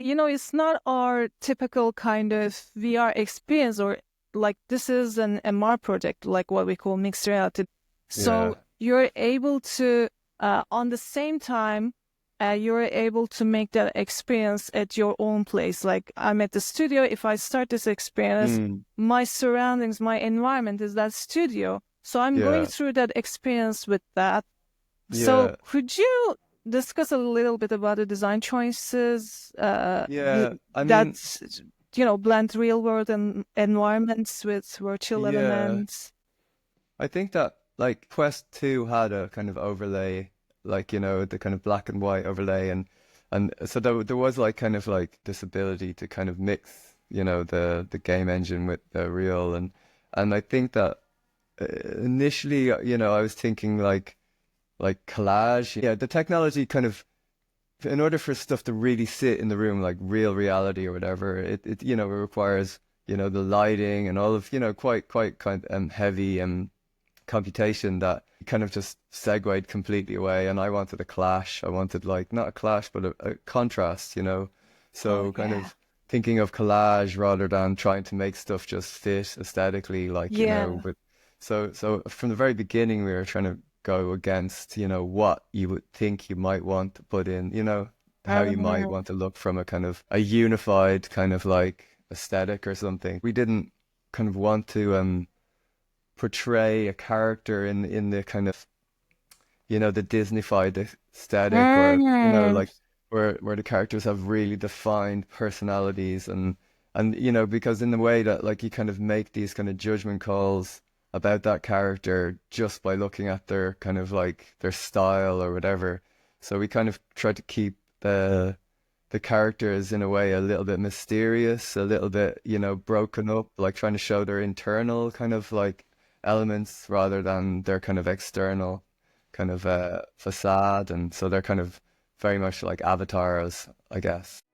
it's not our typical kind of VR experience, or like this is an MR project, like what we call mixed reality. So you're able to, on the same time, you're able to make that experience at your own place. Like I'm at the studio. If I start this experience, my surroundings, my environment is that studio. So I'm going through that experience with that. So could you discuss a little bit about the design choices I mean, that blend real world and environments with virtual elements? I think that like Quest 2 had a kind of overlay, like the kind of black and white overlay, and so there was like kind of like this ability to kind of mix the game engine with the real, and I think that initially I was thinking like collage. Yeah, the technology kind of, in order for stuff to really sit in the room, like real reality or whatever, it requires the lighting and all of quite kind of heavy computation that kind of just segued completely away. And I wanted a clash. I wanted like not a clash but a contrast, so kind of thinking of collage rather than trying to make stuff just fit aesthetically, like but so from the very beginning we were trying to go against what you would think you might want to put in, how you might want to look from a kind of a unified kind of like aesthetic or something. We didn't kind of want to portray a character in the kind of the Disneyfied aesthetic, or like where the characters have really defined personalities, and because in the way that like you kind of make these kind of judgment calls about that character just by looking at their kind of like their style or whatever. So we kind of tried to keep the characters in a way a little bit mysterious, a little bit broken up, like trying to show their internal kind of like elements rather than their kind of external kind of facade. And so they're kind of very much like avatars, I guess.